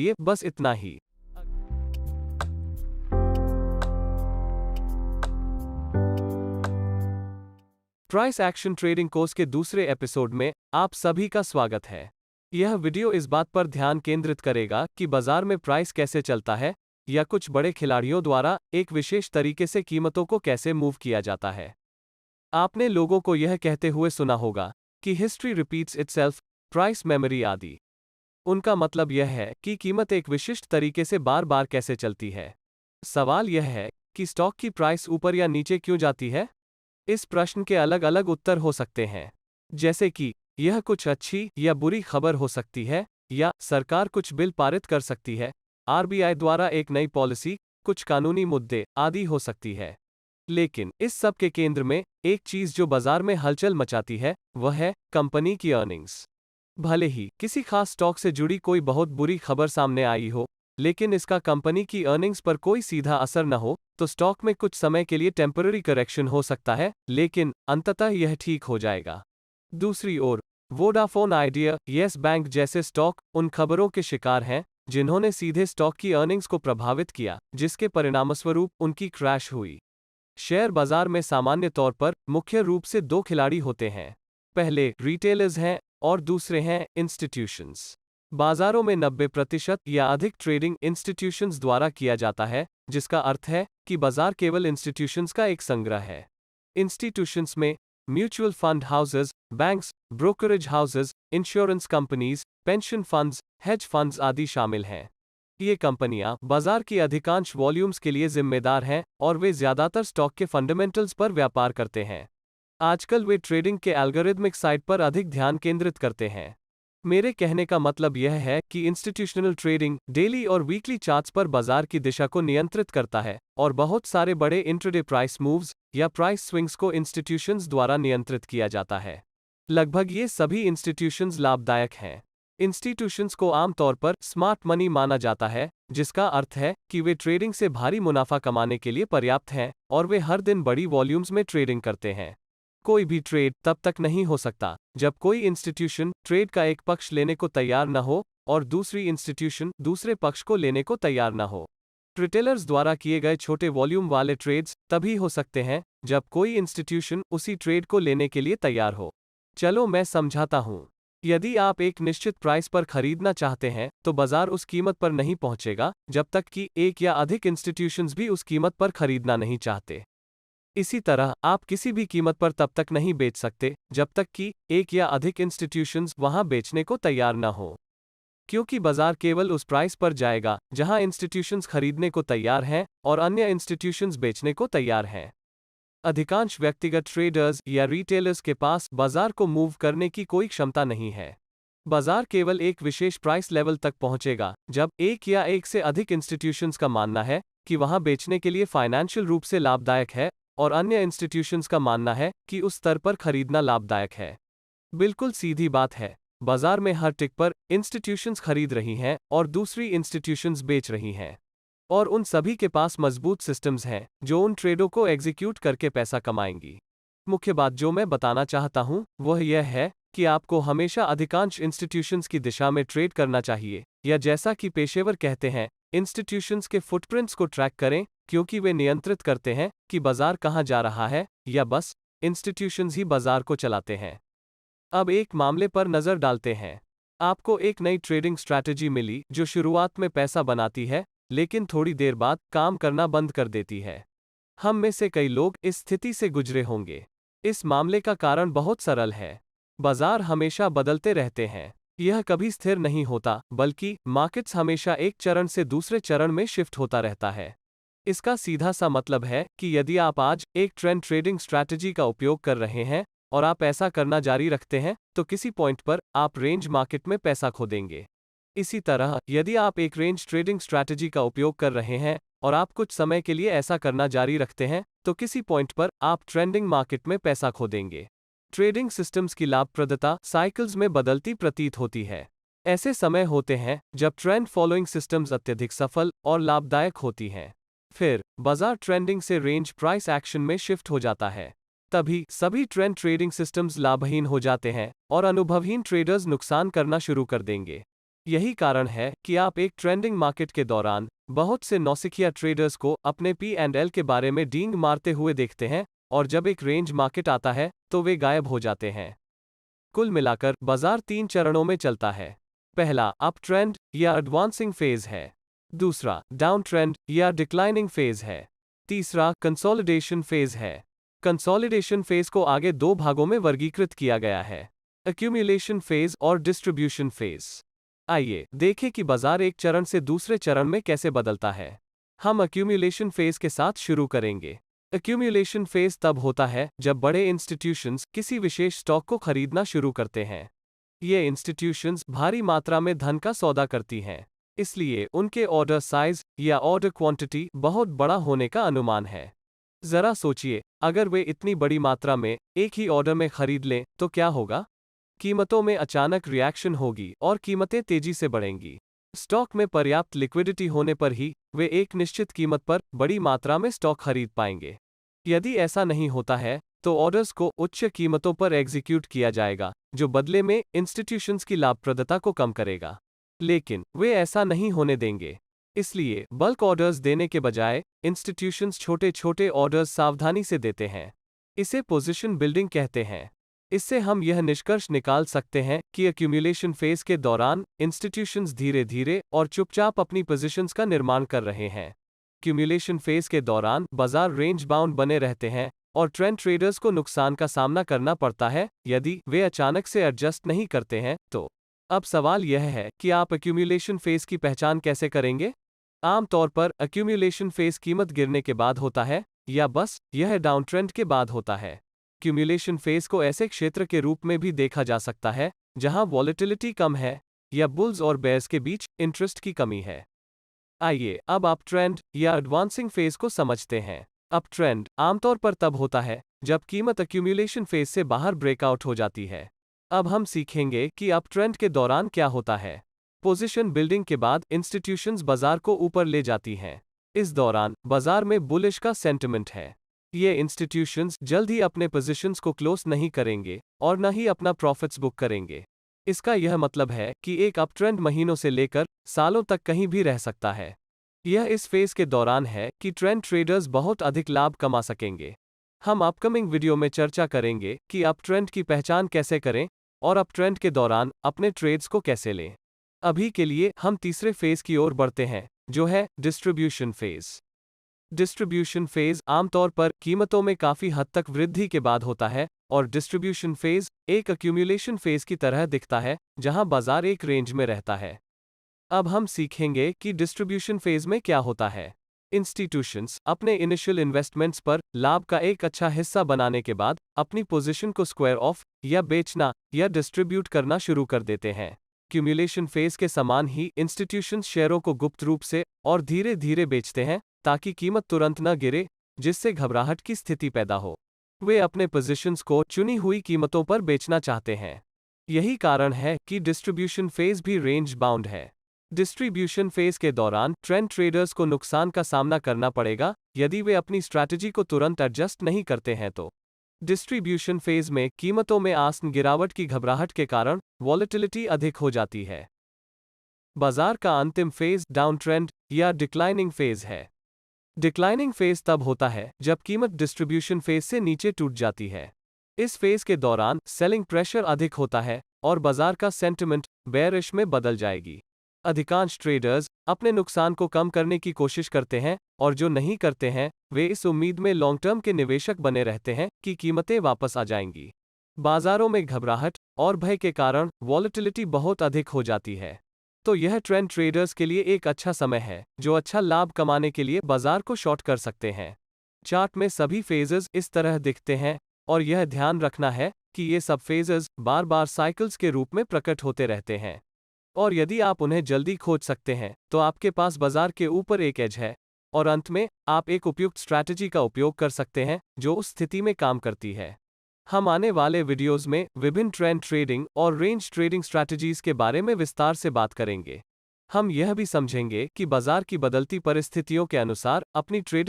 ये बस इतना ही। प्राइस एक्शन ट्रेडिंग कोर्स के दूसरे एपिसोड में आप सभी का स्वागत है। यह वीडियो इस बात पर ध्यान केंद्रित करेगा कि बाजार में प्राइस कैसे चलता है या कुछ बड़े खिलाड़ियों द्वारा एक विशेष तरीके से कीमतों को कैसे मूव किया जाता है। आपने लोगों को यह कहते हुए सुना होगा कि history repeats itself, price memory आदि। उनका मतलब यह है कि कीमत एक विशिष्ट तरीके से बार बार कैसे चलती है। सवाल यह है कि स्टॉक की प्राइस ऊपर या नीचे क्यों जाती है। इस प्रश्न के अलग अलग उत्तर हो सकते हैं, जैसे कि यह कुछ अच्छी या बुरी खबर हो सकती है, या सरकार कुछ बिल पारित कर सकती है, आरबीआई द्वारा एक नई पॉलिसी, कुछ कानूनी मुद्दे आदि हो सकती है। लेकिन इस सब के केंद्र में एक चीज जो बाजार में हलचल मचाती है वह है कंपनी की अर्निंग्स। भले ही किसी खास स्टॉक से जुड़ी कोई बहुत बुरी खबर सामने आई हो, लेकिन इसका कंपनी की अर्निंग्स पर कोई सीधा असर न हो, तो स्टॉक में कुछ समय के लिए टेम्पररी करेक्शन हो सकता है, लेकिन अंततः यह ठीक हो जाएगा। दूसरी ओर वोडाफोन आइडिया, येस बैंक जैसे स्टॉक उन खबरों के शिकार हैं जिन्होंने सीधे स्टॉक की अर्निंग्स को प्रभावित किया, जिसके परिणामस्वरूप उनकी क्रैश हुई। शेयर बाजार में सामान्य तौर पर मुख्य रूप से दो खिलाड़ी होते हैं। पहले रिटेलर्स हैं और दूसरे हैं इंस्टीट्यूशंस। बाजारों में 90% या अधिक ट्रेडिंग इंस्टीट्यूशंस द्वारा किया जाता है, जिसका अर्थ है कि बाजार केवल इंस्टीट्यूशंस का एक संग्रह है। इंस्टीट्यूशंस में mutual fund houses, banks, brokerage houses, insurance companies, pension funds, hedge funds आदि शामिल हैं। ये कंपनियां बाजार की अधिकांश वॉल्यूम्स के लिए जिम्मेदार हैं और वे ज्यादातर स्टॉक के फंडामेंटल्स पर व्यापार करते हैं। आजकल वे ट्रेडिंग के एल्गोरिथमिक साइड पर अधिक ध्यान केंद्रित करते हैं। मेरे कहने का मतलब यह है कि इंस्टीट्यूशनल ट्रेडिंग डेली और वीकली चार्ट्स पर बाजार की दिशा को नियंत्रित करता है, और बहुत सारे बड़े इंट्राडे प्राइस मूव्स या प्राइस स्विंग्स को इंस्टीट्यूशंस द्वारा नियंत्रित किया जाता है। लगभग ये सभी इंस्टीट्यूशंस लाभदायक हैं। इंस्टीट्यूशंस को आमतौर पर स्मार्ट मनी माना जाता है, जिसका अर्थ है कि वे ट्रेडिंग से भारी मुनाफा कमाने के लिए पर्याप्त हैं और वे हर दिन बड़ी वॉल्यूम्स में ट्रेडिंग करते हैं। कोई भी ट्रेड तब तक नहीं हो सकता जब कोई इंस्टीट्यूशन ट्रेड का एक पक्ष लेने को तैयार न हो और दूसरी इंस्टीट्यूशन दूसरे पक्ष को लेने को तैयार न हो। रिटेलर्स द्वारा किए गए छोटे वॉल्यूम वाले ट्रेड्स तभी हो सकते हैं जब कोई इंस्टीट्यूशन उसी ट्रेड को लेने के लिए तैयार हो। चलो मैं समझाता हूँ। यदि आप एक निश्चित प्राइस पर खरीदना चाहते हैं तो बाजार उस कीमत पर नहीं पहुंचेगा जब तक कि एक या अधिक इंस्टीट्यूशंस भी उस कीमत पर खरीदना नहीं चाहते। इसी तरह आप किसी भी कीमत पर तब तक नहीं बेच सकते जब तक कि एक या अधिक इंस्टीट्यूशंस वहां बेचने को तैयार न हो, क्योंकि बाजार केवल उस प्राइस पर जाएगा जहां इंस्टीट्यूशंस खरीदने को तैयार हैं और अन्य इंस्टीट्यूशंस बेचने को तैयार हैं। अधिकांश व्यक्तिगत ट्रेडर्स या रिटेलर्स के पास बाजार को मूव करने की कोई क्षमता नहीं है। बाजार केवल एक विशेष प्राइस लेवल तक पहुंचेगा जब एक या एक से अधिक इंस्टीट्यूशंस का मानना है कि वहां बेचने के लिए फाइनेंशियल रूप से लाभदायक है और अन्य इंस्टीट्यूशंस का मानना है कि उस स्तर पर खरीदना लाभदायक है। बिल्कुल सीधी बात है। बाजार में हर टिक पर इंस्टीट्यूशंस खरीद रही हैं और दूसरी इंस्टीट्यूशंस बेच रही हैं, और उन सभी के पास मजबूत सिस्टम्स हैं जो उन ट्रेडों को एग्जीक्यूट करके पैसा कमाएंगी। मुख्य बात जो मैं बताना चाहता हूं वह यह है कि आपको हमेशा अधिकांश इंस्टीट्यूशंस की दिशा में ट्रेड करना चाहिए, या जैसा कि पेशेवर कहते हैं, इंस्टीट्यूशंस के फुटप्रिंट्स को ट्रैक करें, क्योंकि वे नियंत्रित करते हैं कि बाजार कहां जा रहा है, या बस इंस्टीट्यूशंस ही बाजार को चलाते हैं। अब एक मामले पर नजर डालते हैं। आपको एक नई ट्रेडिंग स्ट्रैटेजी मिली जो शुरुआत में पैसा बनाती है, लेकिन थोड़ी देर बाद काम करना बंद कर देती है। हम में से कई लोग इस स्थिति से गुजरे होंगे। इस मामले का कारण बहुत सरल है। बाजार हमेशा बदलते रहते हैं। यह कभी स्थिर नहीं होता, बल्कि मार्केट्स हमेशा एक चरण से दूसरे चरण में शिफ्ट होता रहता है। इसका सीधा सा मतलब है कि यदि आप आज एक ट्रेंड ट्रेडिंग स्ट्रैटेजी का उपयोग कर रहे हैं और आप ऐसा करना जारी रखते हैं, तो किसी पॉइंट पर आप रेंज मार्केट में पैसा खो देंगे। इसी तरह यदि आप एक रेंज ट्रेडिंग स्ट्रैटेजी का उपयोग कर रहे हैं और आप कुछ समय के लिए ऐसा करना जारी रखते हैं, तो किसी पॉइंट पर आप ट्रेंडिंग मार्केट में पैसा खो देंगे। ट्रेडिंग सिस्टम्स की लाभप्रदता साइकिल्स में बदलती प्रतीत होती है। ऐसे समय होते हैं जब ट्रेंड फॉलोइंग सिस्टम्स अत्यधिक सफल और लाभदायक होती हैं। फिर बाजार ट्रेंडिंग से रेंज प्राइस एक्शन में शिफ्ट हो जाता है। तभी सभी ट्रेंड ट्रेडिंग सिस्टम्स लाभहीन हो जाते हैं और अनुभवहीन ट्रेडर्स नुकसान करना शुरू कर देंगे। यही कारण है कि आप एक ट्रेंडिंग मार्केट के दौरान बहुत से नौसिखिया ट्रेडर्स को अपने P&L के बारे में डींग मारते हुए देखते हैं, और जब एक रेंज मार्केट आता है तो वे गायब हो जाते हैं। कुल मिलाकर बाजार 3 चरणों में चलता है। पहला अप ट्रेंड या एडवांसिंग फेज है। दूसरा डाउन ट्रेंड या डिक्लाइनिंग फेज है। तीसरा कंसोलिडेशन फेज है। कंसोलिडेशन फेज को आगे 2 भागों में वर्गीकृत किया गया है, एक्यूमुलेशन फेज और डिस्ट्रीब्यूशन फेज। आइए देखें कि बाजार एक चरण से दूसरे चरण में कैसे बदलता है। हम एक्यूमुलेशन फेज के साथ शुरू करेंगे। एक्यूमुलेशन फेज तब होता है जब बड़े इंस्टीट्यूशंस किसी विशेष स्टॉक को खरीदना शुरू करते हैं। ये इंस्टीट्यूशंस भारी मात्रा में धन का सौदा करती हैं, इसलिए उनके ऑर्डर साइज या ऑर्डर क्वांटिटी बहुत बड़ा होने का अनुमान है। जरा सोचिए, अगर वे इतनी बड़ी मात्रा में एक ही ऑर्डर में खरीद लें तो क्या होगा? कीमतों में अचानक रिएक्शन होगी और कीमतें तेजी से बढ़ेंगी। स्टॉक में पर्याप्त लिक्विडिटी होने पर ही वे एक निश्चित कीमत पर बड़ी मात्रा में स्टॉक खरीद पाएंगे। यदि ऐसा नहीं होता है तो ऑर्डर्स को उच्च कीमतों पर एग्जीक्यूट किया जाएगा, जो बदले में इंस्टीट्यूशंस की लाभप्रदता को कम करेगा। लेकिन वे ऐसा नहीं होने देंगे। इसलिए बल्क ऑर्डर्स देने के बजाय इंस्टीट्यूशंस छोटे छोटे ऑर्डर्स सावधानी से देते हैं। इसे पोजीशन बिल्डिंग कहते हैं। इससे हम यह निष्कर्ष निकाल सकते हैं कि एक्यूमुलेशन फेज के दौरान इंस्टीट्यूशंस धीरे धीरे और चुपचाप अपनी पोजीशंस का निर्माण कर रहे हैं। एक्यूमुलेशन फेज के दौरान बाजार रेंज बाउंड बने रहते हैं और ट्रेंड ट्रेडर्स को नुकसान का सामना करना पड़ता है यदि वे अचानक से एडजस्ट नहीं करते हैं तो। अब सवाल यह है कि आप एक्यूमुलेशन फेज की पहचान कैसे करेंगे? आमतौर पर एक्यूमुलेशन फेज कीमत गिरने के बाद होता है या बस यह डाउन ट्रेंड के बाद होता है। एक्यूमुलेशन फेज को ऐसे क्षेत्र के रूप में भी देखा जा सकता है जहां वॉलेटिलिटी कम है या बुल्स और बेयर्स के बीच इंटरेस्ट की कमी है। आइए अब अप ट्रेंड या एडवांसिंग फेज को समझते हैं। अप ट्रेंड आमतौर पर तब होता है जब कीमत एक्यूमुलेशन फेज से बाहर ब्रेकआउट हो जाती है। अब हम सीखेंगे कि अप ट्रेंड के दौरान क्या होता है। पोजीशन बिल्डिंग के बाद इंस्टीट्यूशंस बाजार को ऊपर ले जाती हैं। इस दौरान बाजार में बुलिश का सेंटिमेंट है। ये इंस्टीट्यूशंस जल्द ही अपने पोजीशंस को क्लोज नहीं करेंगे और न ही अपना प्रॉफिट्स बुक करेंगे। इसका यह मतलब है कि एक अप ट्रेंड महीनों से लेकर सालों तक कहीं भी रह सकता है। यह इस फेज के दौरान है कि ट्रेंड ट्रेडर्स बहुत अधिक लाभ कमा सकेंगे। हम अपकमिंग वीडियो में चर्चा करेंगे कि अप ट्रेंड की पहचान कैसे करें और अप ट्रेंड के दौरान अपने ट्रेड्स को कैसे लें। अभी के लिए हम तीसरे फेज की ओर बढ़ते हैं, जो है डिस्ट्रीब्यूशन फेज। डिस्ट्रीब्यूशन फेज आमतौर पर कीमतों में काफी हद तक वृद्धि के बाद होता है और डिस्ट्रीब्यूशन फेज एक एक्यूमुलेशन फेज की तरह दिखता है जहां बाजार एक रेंज में रहता है। अब हम सीखेंगे कि डिस्ट्रीब्यूशन फेज में क्या होता है। इंस्टीट्यूशंस अपने इनिशियल इन्वेस्टमेंट्स पर लाभ का एक अच्छा हिस्सा बनाने के बाद अपनी पोजीशन को स्क्वायर ऑफ या बेचना या डिस्ट्रीब्यूट करना शुरू कर देते हैं। एक्यूमुलेशन फेज के समान ही इंस्टीट्यूशंस शेयरों को गुप्त रूप से और धीरे धीरे बेचते हैं ताकि कीमत तुरंत न गिरे, जिससे घबराहट की स्थिति पैदा हो। वे अपने पोजीशंस को चुनी हुई कीमतों पर बेचना चाहते हैं। यही कारण है कि डिस्ट्रीब्यूशन फेज भी रेंज बाउंड है। डिस्ट्रीब्यूशन फेज के दौरान ट्रेंड ट्रेडर्स को नुकसान का सामना करना पड़ेगा यदि वे अपनी स्ट्रैटेजी को तुरंत एडजस्ट नहीं करते हैं तो। डिस्ट्रीब्यूशन फेज में कीमतों में आसन गिरावट की घबराहट के कारण वॉलेटिलिटी अधिक हो जाती है। बाजार का अंतिम फेज डाउन ट्रेंड या डिक्लाइनिंग फेज है। डिक्लाइनिंग फेज तब होता है जब कीमत डिस्ट्रीब्यूशन फेज से नीचे टूट जाती है। इस फेज के दौरान सेलिंग प्रेशर अधिक होता है और बाजार का सेंटिमेंट बेयरिश में बदल जाएगी। अधिकांश ट्रेडर्स अपने नुकसान को कम करने की कोशिश करते हैं और जो नहीं करते हैं वे इस उम्मीद में लॉन्ग टर्म के निवेशक बने रहते हैं कि कीमतें वापस आ जाएंगी। बाजारों में घबराहट और भय के कारण वॉलेटिलिटी बहुत अधिक हो जाती है। तो यह ट्रेंड ट्रेडर्स के लिए एक अच्छा समय है जो अच्छा लाभ कमाने के लिए बाजार को शॉर्ट कर सकते हैं। चार्ट में सभी फेजेस इस तरह दिखते हैं और यह ध्यान रखना है कि ये सब फेजेस बार बार साइकिल्स के रूप में प्रकट होते रहते हैं और यदि आप उन्हें जल्दी खोज सकते हैं तो आपके पास बाजार के ऊपर एक एज है और अंत में आप एक उपयुक्त स्ट्रैटेजी का उपयोग कर सकते हैं जो उस स्थिति में काम करती है। हम आने वाले वीडियोस में विभिन्न ट्रेंड ट्रेडिंग और रेंज ट्रेडिंग स्ट्रैटेजीज के बारे में विस्तार से बात करेंगे। हम यह भी समझेंगे कि बाजार की बदलती परिस्थितियों के अनुसार अपनी ट्रेडिंग